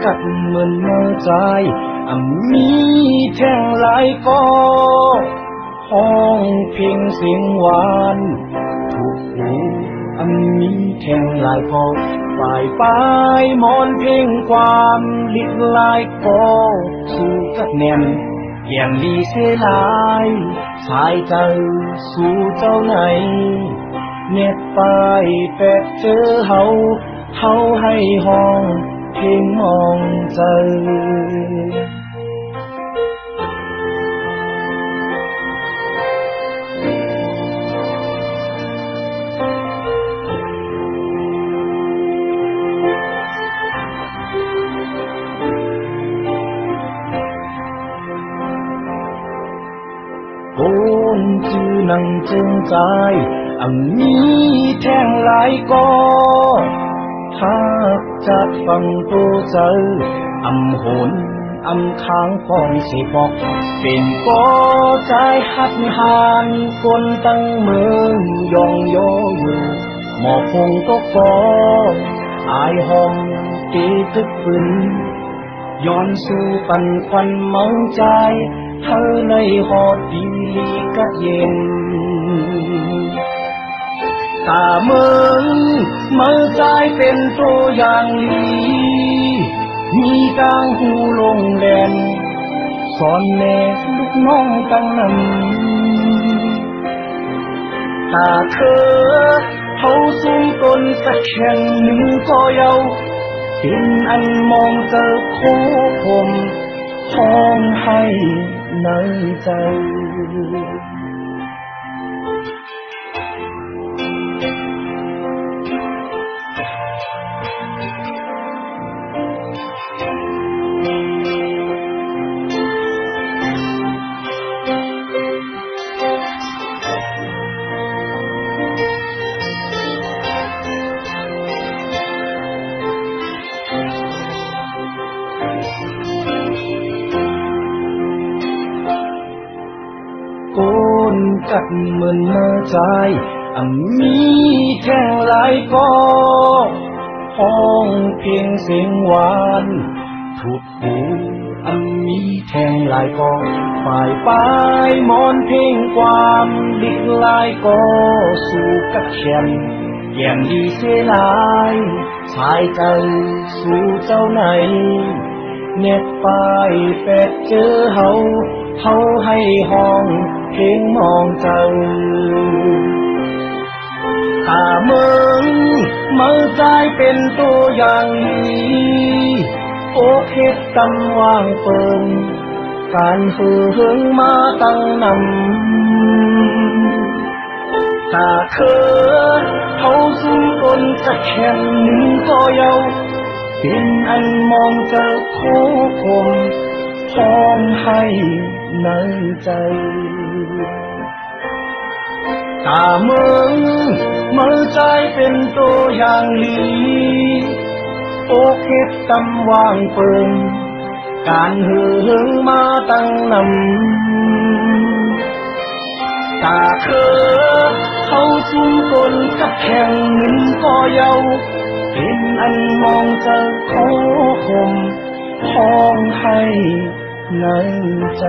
กัดเหมือนเมื่อใจมีแท่งหลายก็ห้องเพียงเสียงหวานถูกหูมีแท่งหลายก็ฝ่ายปลายมอนเพลงความลิดลายก็สู่กัดแน่นเยี่ยมดีเสียหลายสายใจสู่เจ้าไหนเน็ตไปแปดเจอเฮาให้ห้องเพลงมองใจโอนจื้อนังจึงใจมีแท่งหลายก็ถ้าจัดฟังตัวเจอโหนค้างฟองสิบอกเป็นก็ใจหัดหานคนตั้งเมืองยองโยอยู่หมอกคงก็ก็อายห้องตีตึกฝืนย้อนสู่ปันควันเมาใจเธอในหอดดีลีกะเย็นตาเมืองเมื่อใจเป็นตัวอย่างลีมีกลางหูลงแดนสอนแม่ลูกน้องตั้งนั้นตาเธอเขาสูงต้นตะแข่งหนึ่งก็เยาเป็นอันมองเจอโคผมห้องให้ในใจโกนกัดเหมือนเมื่อใจมีแท่งหลายก็ห้องเพียงเสียงหวานถูกหูมีแท่งหลายก็ฝ่ายปลายมอนเพลงความลิดลายก็สู่กัดแขนแย่มดีเสียหลายสายใจสู่เจ้าไหนเน็ตไปแปดเจอเฮาให้ห้องเพลงมองเจ้าตาเมืองเมื่อใจเป็นตัวอย่างนี้โอเคตำวางเปิงการเฮืองมาตั้งนำตาเธอเขาสูงต้นจะแข่งหนึ่งก็เยาเป็นอันมองเจอโคคมห้องให้ในใจตาเมืองเมื่อใจเป็นตัวอย่างลีโอเคตำวางเปิงการเฮืองมาตั้งนำตาเธอเขาสูงต้นกับแข่งหนึ่งก็เยาเป็นอันมองเจอโคคมห้องให้ในใจ